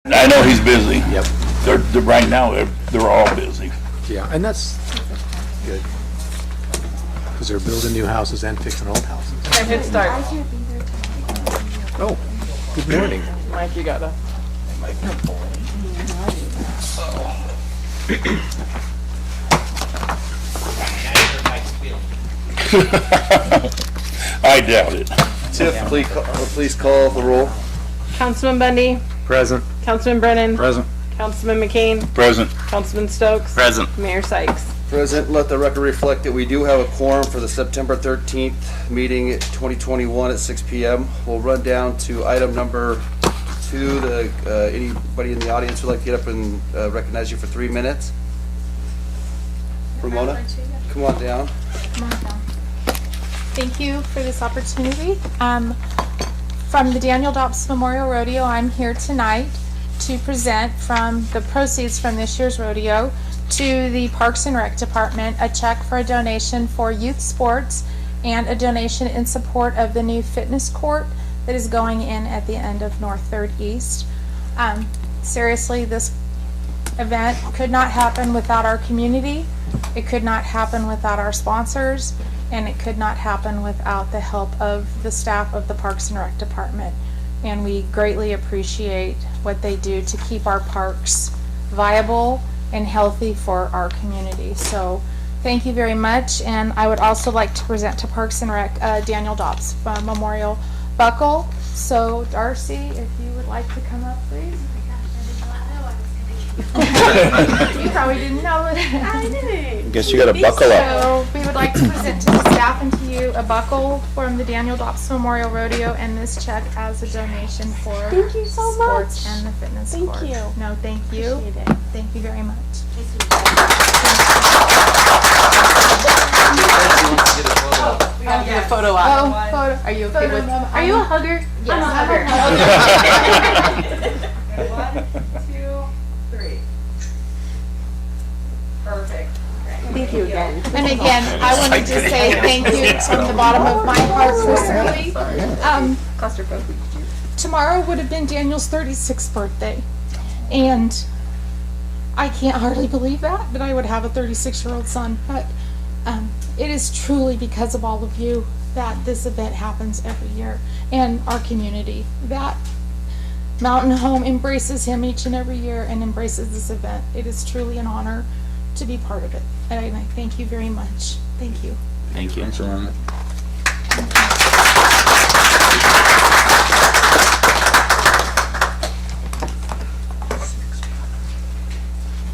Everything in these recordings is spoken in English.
I know he's busy. Yep. They're right now, they're all busy. Yeah, and that's good. Because they're building new houses and fixing old houses. I hit start. Oh, good morning. Mike, you gotta. I doubt it. Tiff, please call the roll. Councilman Bundy, Present. Councilman Brennan, Present. Councilman McCain, Present. Councilman Stokes, Present. Mayor Sykes. Present, let the record reflect that we do have a quorum for the September 13th meeting at 2021 at 6 p.m. We'll run down to item number 2. Anybody in the audience would like to get up and recognize you for 3 minutes? Ramona, come on down. Thank you for this opportunity. From the Daniel Dobbs Memorial Rodeo, I'm here tonight to present from the proceeds from this year's rodeo to the Parks and Rec Department a check for a donation for youth sports and a donation in support of the new fitness court that is going in at the end of North 3rd East. Seriously, this event could not happen without our community. It could not happen without our sponsors, and it could not happen without the help of the staff of the Parks and Rec Department. And we greatly appreciate what they do to keep our parks viable and healthy for our community. So thank you very much. And I would also like to present to Parks and Rec Daniel Dobbs Memorial Buckle. So Darcy, if you would like to come up, please. You probably didn't know it. I didn't. Guess you gotta buckle up. So we would like to present to the staff and to you a buckle from the Daniel Dobbs Memorial Rodeo and this check as a donation for Thank you so sports much. and the fitness Thank court. you. No, thank you. Appreciate it. Thank you very much. I'll get a photo Oh, out. photo. Are you okay with? Are you a hugger? Yes, I'm a hugger. 1, 2, 3. Perfect. Thank you again. And again, I wanted to say thank you from the bottom of my heart personally. Tomorrow would have been Daniel's 36th birthday. And I can't hardly believe that I would have a 36-year-old son. But it is truly because of all of you that this event happens every year. And our community. That Mountain Home embraces him each and every year and embraces this event. It is truly an honor to be part of it. And I thank you very much. Thank you. Thank you. Thanks, Ramona.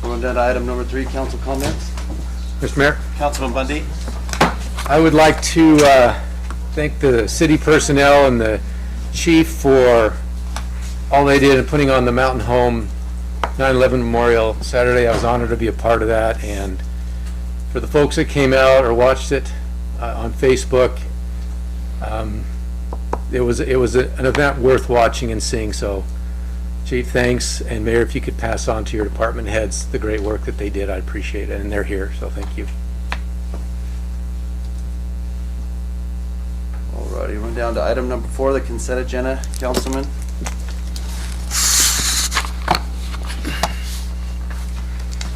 Going down to item number 3, council comments. Mr. Mayor, Councilman Bundy. I would like to thank the city personnel and the chief for all they did in putting on the Mountain Home 9/11 Memorial Saturday. I was honored to be a part of that, and for the folks that came out or watched it on Facebook, it was an event worth watching and seeing. So, Chief, thanks, and Mayor, if you could pass on to your department heads the great work that they did, I'd appreciate it, and they're here, so thank you. Alrighty, run down to item number 4, the consent agenda, Councilman.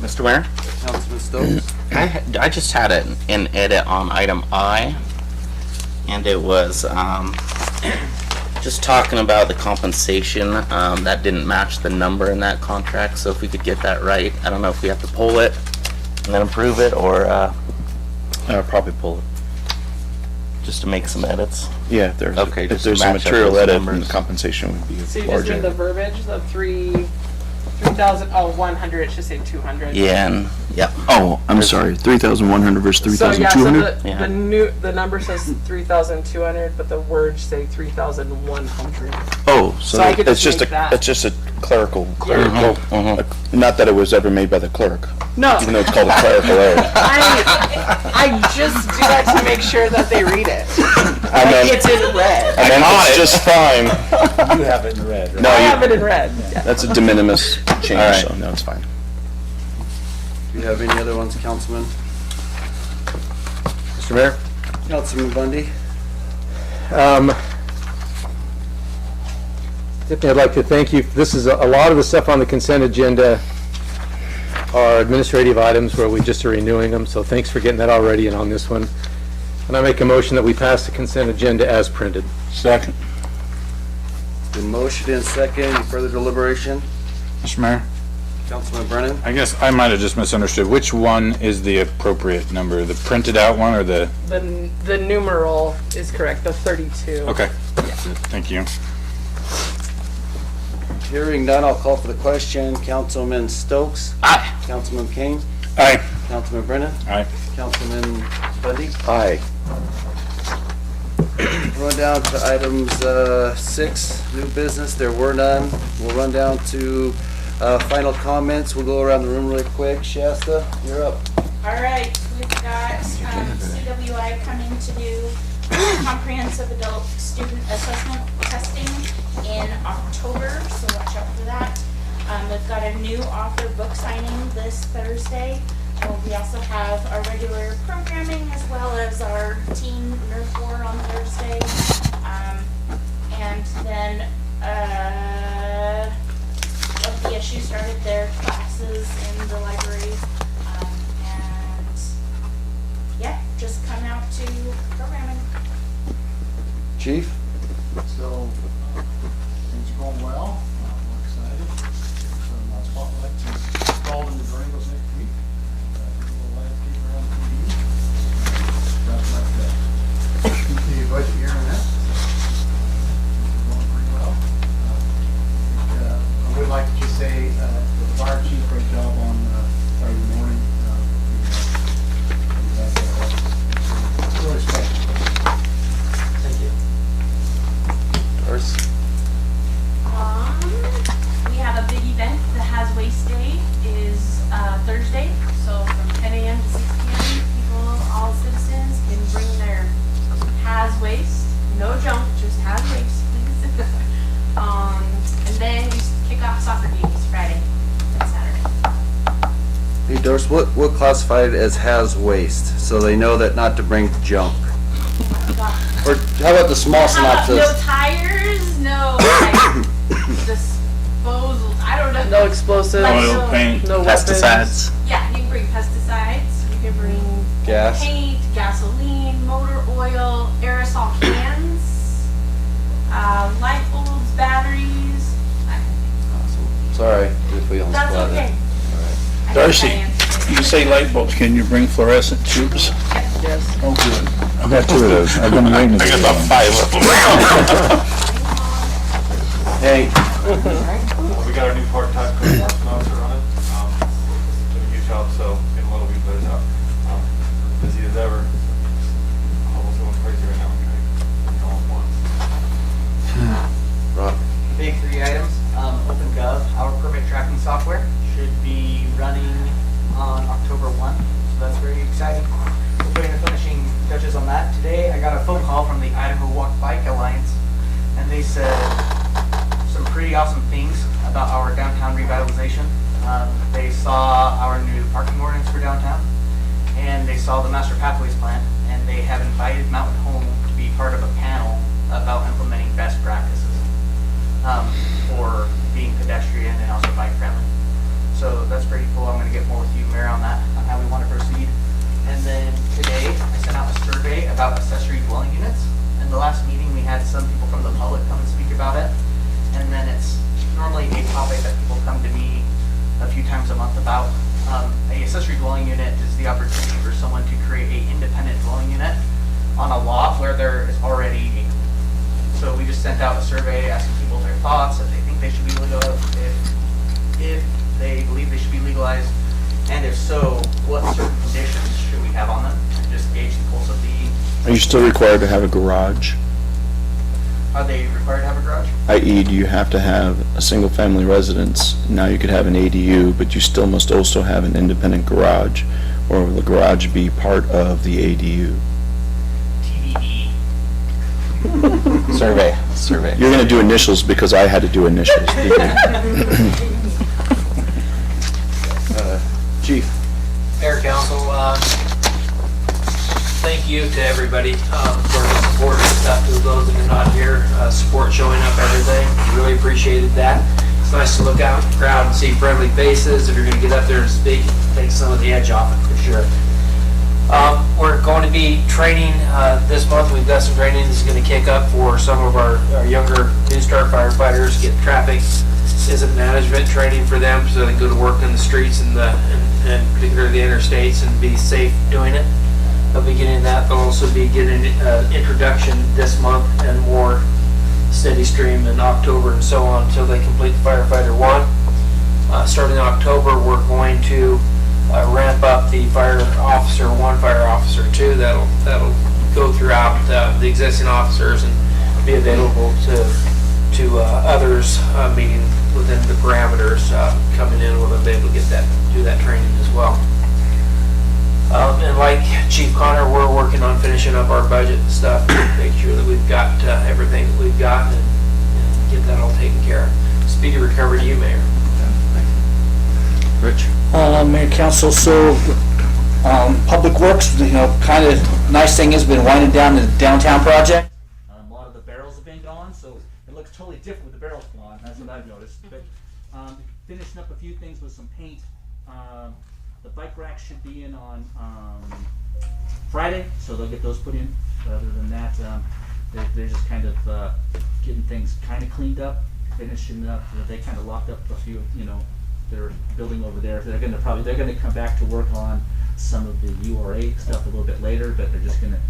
Mr. Mayor, Councilman Stokes. I just had an edit on item I, and it was just talking about the compensation that didn't match the number in that contract. So if we could get that right, I don't know if we have to pull it and then approve it, or Probably pull it. just to make some edits. Yeah, if there's, Okay, if just there's a match up material those edit, then numbers. the compensation would be So you just larger. need the verbiage, the 3,000, 100, it should say 200. Yeah, and yeah. Oh, I'm sorry, 3,100 versus So yeah, so 3,200? the number says 3,200, but the words say 3,100. Oh, So I could it's just just make that. it's just a clerical, Mhm. not that it was ever made by the clerk, No, even though it's called a clerical error. I just do that to make sure that they read it. I meant, It's in red. I meant it's just fine. You have it in red, right? No, I have it in red. Yeah. that's a de minimis change, All right. so no, it's fine. Do you have any other ones, Councilman? Mr. Mayor? Councilman Bundy. Tiffany, I'd like to thank you. This is a lot of the stuff on the consent agenda are administrative items where we just are renewing them, so thanks for getting that already and on this one. And I make a motion that we pass the consent agenda as printed. Second. The motion and second, any further deliberation? Mr. Mayor, Councilman Brennan? I guess I might have just misunderstood. Which one is the appropriate number? The printed out one or the? The numeral is correct, the 32. Okay. Thank you. Hearing none, I'll call for the question. Councilman Stokes? Aye. Councilman Kane? Aye. Councilman Brennan? Aye. Councilman Bundy? Aye. Run down to items 6, new business. There were none. We'll run down to final comments. We'll go around the room really quick. Shasta, you're up. All right, we've got CWI coming to do comprehensive adult student assessment testing in October, so watch out for that. We've got a new author book signing this Thursday. We also have our regular programming as well as our teen Nerf War on Thursday. And then BSU started their classes in the library. And yeah, just come out to programming. Chief? So, things are going well. We're excited. Some spotlights installed in the Durangos next week. A little landscape around the TV. Stuff like that. The budget year and that. It's going pretty well. I would like to just say, the fire chief, great job on Friday morning. Really special. Thank you. Doris? We have a big event. The Has Waste Day is Thursday, so from 10 a.m. to 6 p.m. people, all citizens can bring their Has Waste, no junk, just Has Waste, please. And then we kick off soccer games Friday and Saturday. Hey, Doris, what classified as has waste? So they know that not to bring junk. Or how about the small synopsis? No tires, no like, disposals. I don't know. No explosives. Like, Oil, paint. No weapons. Pesticides. Yeah, you can bring pesticides. You can bring Gas. paint, gasoline, motor oil, aerosol cans, light bulbs, batteries. Sorry if we almost That's got okay. it. I think Darcy, I answered it. You say light bulbs, can you bring fluorescent tubes? Yes. Oh, good. I've got 2 of those. I've been waiting to I get got about one. 5 of them. Hey, We got our new part-time code enforcement officer on it. Did a huge job, so in a little bit, but busy as ever. Almost going crazy right now. All at once. Rob. Big 3 items. OpenGov, our permit tracking software, should be running on October 1. So that's very exciting. We're putting the finishing touches on that. Today I got a phone call from the Idaho Walk Bike Alliance, and they said some pretty awesome things about our downtown revitalization. They saw our new parking ordinance for downtown, and they saw the Master Pathways plan, and they have invited Mountain Home to be part of a panel about implementing best practices for being pedestrian and also bike friendly. So that's pretty cool. I'm going to get more with you, Mayor, on that, on how we want to proceed. And then today, I sent out a survey about accessory dwelling units. In the last meeting, we had some people from the public come and speak about it. And then it's normally a topic that people come to me a few times a month about. A accessory dwelling unit is the opportunity for someone to create an independent dwelling unit on a lot where there is already a. So we just sent out a survey asking people their thoughts, if they think they should be legalized, if they believe they should be legalized, and if so, what certain conditions should we have on them, and just gauge the pulse of the. Are you still required to have a garage? Are they required to have a garage? I.e., do you have to have a single-family residence? Now you could have an ADU, but you still must also have an independent garage, or will the garage be part of the ADU? TBD. Survey. You're gonna do initials because I had to do initials. Chief. Fair Council, thank you to everybody for the support and stuff, to those that are not here, support showing up, everything. Really appreciated that. It's nice to look out in the crowd and see friendly faces. If you're going to get up there and speak, take some of the edge off it for sure. We're going to be training this month. We've got some training that's going to kick up for some of our younger new start firefighters, get traffic incident management training for them so they can go to work in the streets and particularly the interstates and be safe doing it. They'll be getting that. They'll also be getting introduction this month and more steady stream in October and so on until they complete Firefighter 1. Starting in October, we're going to ramp up the Fire Officer 1, Fire Officer 2. That'll go throughout the existing officers and be available to others meeting within the parameters coming in. We'll be able to do that training as well. And like Chief Connor, we're working on finishing up our budget and stuff, make sure that we've got everything that we've got and get that all taken care of. Speedy recovery to you, Mayor. Rich? Mayor, Council, so Public Works, kind of nice thing is been winding down the downtown project. A lot of the barrels have been gone, so it looks totally different with the barrels gone. That's what I've noticed. But finishing up a few things with some paint. The bike racks should be in on Friday, so they'll get those put in. Other than that, they're just kind of getting things kind of cleaned up, finishing up. They kind of locked up a few, their building over there. They're going to come back to work on some of the URA stuff a little bit later, but they're just going to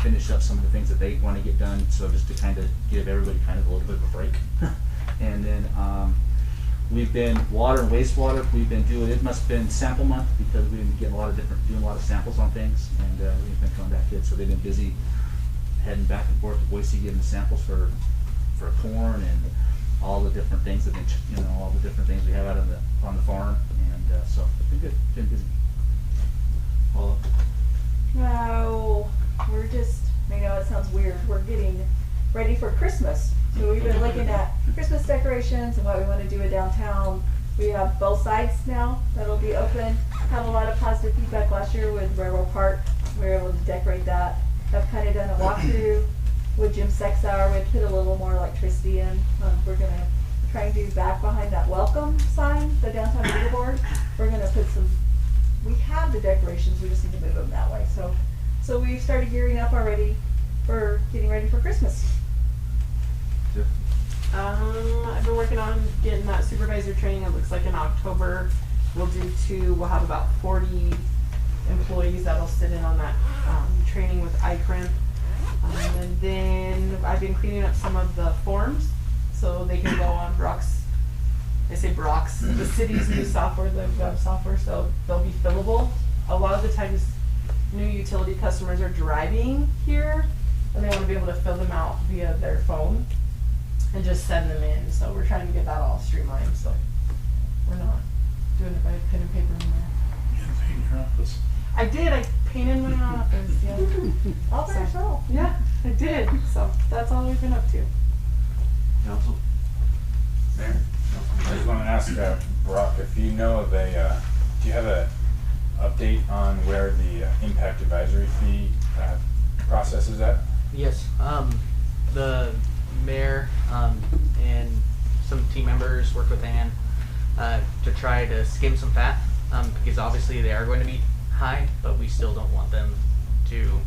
finish up some of the things that they want to get done. So just to kind of give everybody kind of a little bit of a break. And then we've been water and wastewater. We've been doing, it must have been sample month because we've been getting doing a lot of samples on things, and we've been coming back in. So they've been busy heading back and forth to Boise, giving samples for corn and all the different things that all the different things we have out on the farm, and so it's been good, been busy. Paula? No, we're just, I know it sounds weird, we're getting ready for Christmas. So we've been looking at Christmas decorations and what we want to do in downtown. We have both sides now that'll be open. Have a lot of positive feedback last year with Railroad Park. We were able to decorate that. I've kind of done a walkthrough with Jim Sexauer. We put a little more electricity in. We're going to try and do back behind that welcome sign, the downtown billboard. We're going to put we have the decorations, we just need to move them that way. So we've started gearing up already for getting ready for Christmas. I've been working on getting that supervisor training. It looks like in October we'll have about 40 employees that'll sit in on that training with iCrimp. And then I've been cleaning up some of the forms so they can go on Brock's, I say Brock's, the city's new software, the web software, so they'll be fillable. A lot of the times new utility customers are driving here and they want to be able to fill them out via their phone and just send them in. So we're trying to get that all streamlined, so we're not doing it by pen and paper anymore. You didn't paint your office. I did. I painted my office. Yeah. All by yourself. Yeah, I did. So that's all we've been up to. Council? Mayor, I just want to ask Brock if you know of do you have a update on where the impact advisory fee process is at? Yes, the mayor and some team members worked with Ann to try to skim some fat because obviously they are going to be high, but we still don't want them to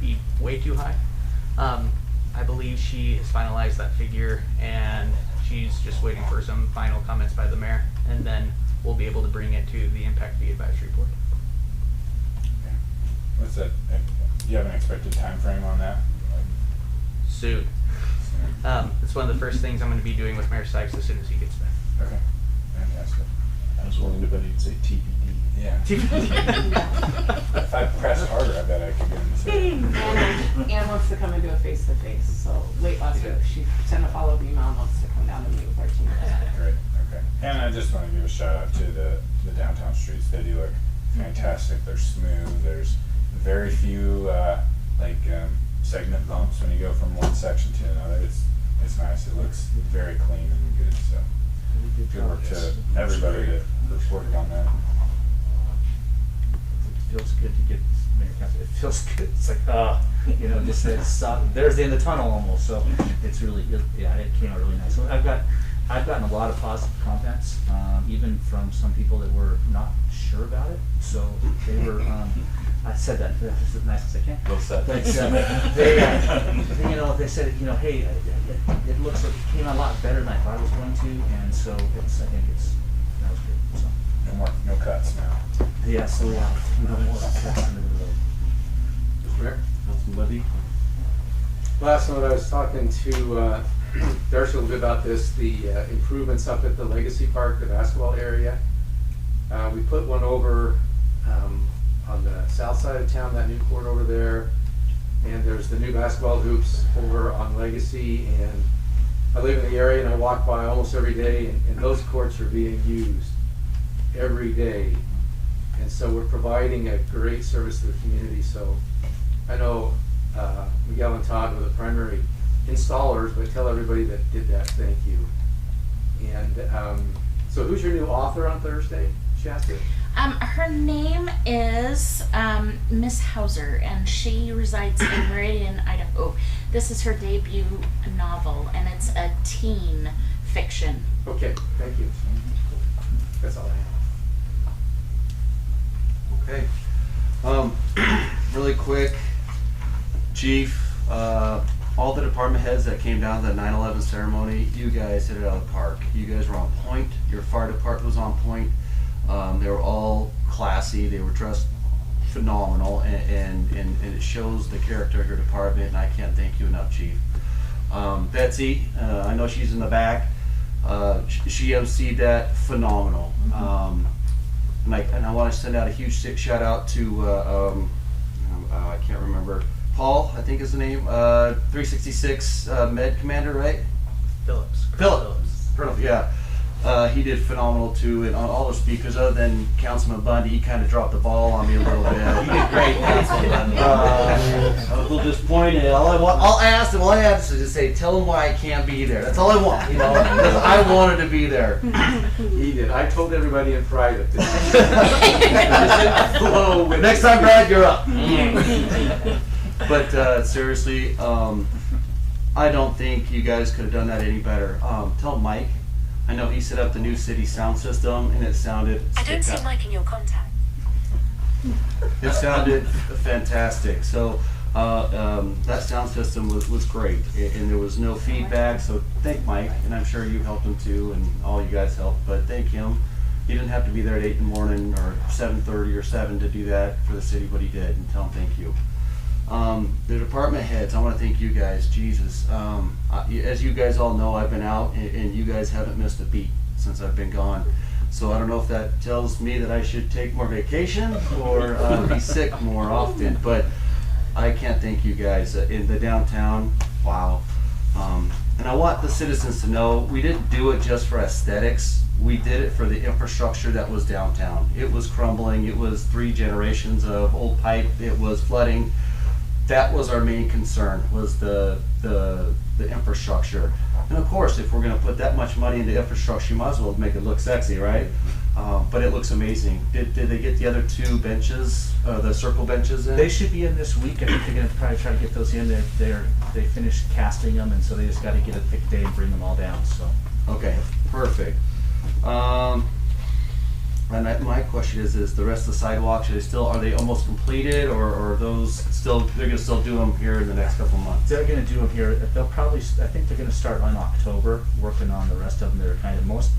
be way too high. I believe she has finalized that figure and she's just waiting for some final comments by the mayor, and then we'll be able to bring it to the impact fee advisory board. Okay. What's that? Do you have an expected time frame on that? Soon. It's one of the first things I'm going to be doing with Mayor Sykes as soon as he gets back. Okay, fantastic. I was willing to bet he'd say TBD. Yeah. If I pressed harder, I bet I could get him to say it. Ann wants to come and do a face-to-face. So late last week, she sent a follow-up email and wants to come down and meet with our team. Great, okay. And I just want to give a shout out to the downtown streets. They do look fantastic. They're smooth. There's very few segment bumps when you go from one section to another. It's nice. It looks very clean and good. So good work to everybody that worked on that. It feels good to get Mayor Council, it feels good. It's like, you know, just there's the end of the tunnel almost. So it's really, yeah, it came out really nice. So I've gotten a lot of positive comments, even from some people that were not sure about it. So they were, I said that as nice as I can. Well said. But they, you know, they said, you know, hey, it looks like it came out a lot better than I thought it was going to, and so I think that was good. So. No cuts now. Yeah, so we don't want to cut into the road. Mr. Mayor? Councilman Levy? Last night I was talking to Darcy a little bit about this, the improvements up at the Legacy Park, the basketball area. We put one over on the south side of town, that new court over there. And there's the new basketball hoops over on Legacy. And I live in the area and I walk by almost every day, and those courts are being used every day. And so we're providing a great service to the community. So I know Miguel and Todd were the primary installers, but tell everybody that did that, thank you. And so who's your new author on Thursday, Shasta? Her name is Miss Hauser, and she resides in Meridian, Idaho. This is her debut novel, and it's a teen fiction. Okay, thank you. That's all I have. Okay. Really quick, Chief, all the department heads that came down to the 9/11 ceremony, you guys hit it out of the park. You guys were on point. Your fire department was on point. They were all classy. They were dressed phenomenal, and it shows the character of your department, and I can't thank you enough, Chief. Betsy, I know she's in the back. She emceed that phenomenal. And I want to send out a huge shout out to I can't remember, Paul, I think is the name, 366 Med Commander, right? Phillips. Perfect, yeah. He did phenomenal too, and on all the speakers, other than Councilman Bundy, he kind of dropped the ball on me a little bit. He did great, Councilman Bundy. I was a little disappointed. All I asked him to just say, tell him why I can't be there. That's all I want, you know, because I wanted to be there. He did. I told everybody in private. Next time, Brad, you're up. But seriously, I don't think you guys could have done that any better. Tell Mike. I know he set up the new city sound system, and it sounded. I don't see Mike in your contact. It sounded fantastic. So that sound system was great, and there was no feedback. So thank Mike, and I'm sure you helped him too, and all you guys helped. But thank him. He didn't have to be there at 8 in the morning or 7:30 or 7 to do that for the city, but he did, and tell him thank you. The department heads, I want to thank you guys. Jesus, as you guys all know, I've been out, and you guys haven't missed a beat since I've been gone. So I don't know if that tells me that I should take more vacation or be sick more often, but I can't thank you guys. In the downtown, wow. And I want the citizens to know we didn't do it just for aesthetics. We did it for the infrastructure that was downtown. It was crumbling. It was 3 generations of old pipe. It was flooding. That was our main concern, was the infrastructure. And of course, if we're going to put that much money into infrastructure, you might as well make it look sexy, right? But it looks amazing. Did they get the other 2 benches, the circle benches in? They should be in this week. I think they're going to probably try to get those in. They finished casting them, and so they just got to get a pick day and bring them all down. So. Okay, perfect. And my question is the rest of the sidewalks, are they almost completed, or are those still, they're gonna still do them here in the next couple of months? They're going to do them here. They'll probably, I think they're going to start on October, working on the rest of them. They're kind of, most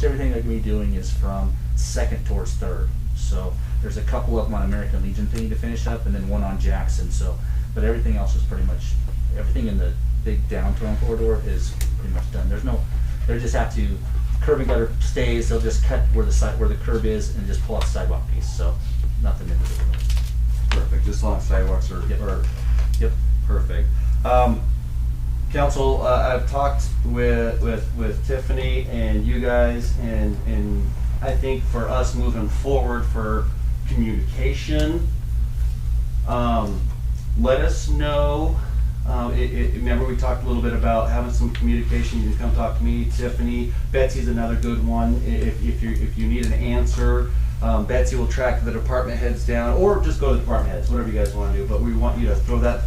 everything they're going to be doing is from 2nd towards 3rd. So there's a couple of them on American Legion thing to finish up, and then one on Jackson. So, but everything else is pretty much, everything in the big downtown corridor is pretty much done. They just have to, curb and gutter stays, they'll just cut where the curb is and just pull off the sidewalk piece, so nothing into the road. Perfect, just long sidewalks are, Yep. Perfect. Council, I've talked with Tiffany and you guys, and I think for us moving forward for communication, let us know. Remember we talked a little bit about having some communication. You can come talk to me, Tiffany. Betsy's another good one. If you need an answer, Betsy will track the department heads down, or just go to the department heads, whatever you guys want to do. But we want you to throw that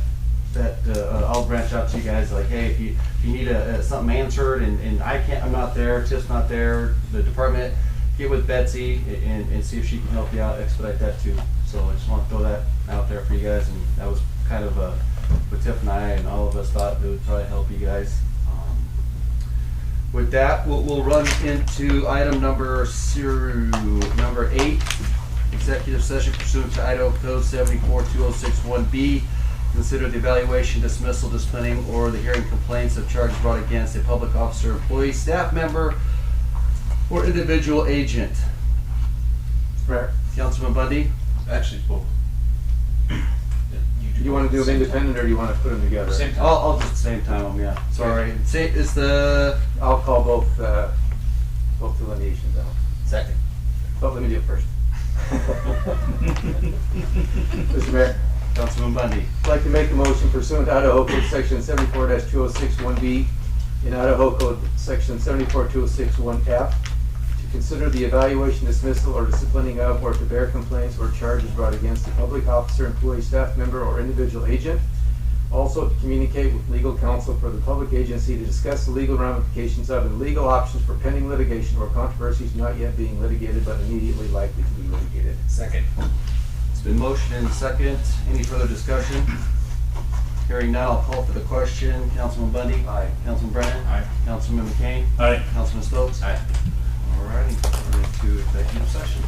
I'll branch out to you guys like, hey, if you need something answered and I'm not there, Tiff's not there, the department, get with Betsy and see if she can help you out, expedite that too. So I just want to throw that out there for you guys, and that was kind of what Tiff and I and all of us thought it would probably help you guys. With that, we'll run into item number 8, executive session pursuant to Idaho Code 742061B. Consider the evaluation, dismissal, disciplining, or the hearing complaints of charges brought against a public officer, employee, staff member, or individual agent. Councilman Bundy? Actually, both. You want to do them independent, or do you want to put them together? Same time. I'll just same time them, yeah. Sorry. I'll call both delineations out. Second. But let me do it first. Mr. Mayor, Councilman Bundy. I'd like to make a motion pursuant to Idaho Code Section 74-2061B in Idaho Code Section 74-2061F to consider the evaluation, dismissal, or disciplining of, or to bear complaints or charges brought against a public officer, employee, staff member, or individual agent. Also, to communicate with legal counsel for the public agency to discuss the legal ramifications of and legal options for pending litigation or controversies not yet being litigated but immediately likely to be litigated. Second. It's been motioned and second. Any further discussion? Hearing none, I'll call for the question. Councilman Bundy? Aye. Councilman Brennan? Aye. Councilman McCain? Aye. Councilman Stokes? Aye. All righty, we're into executive session.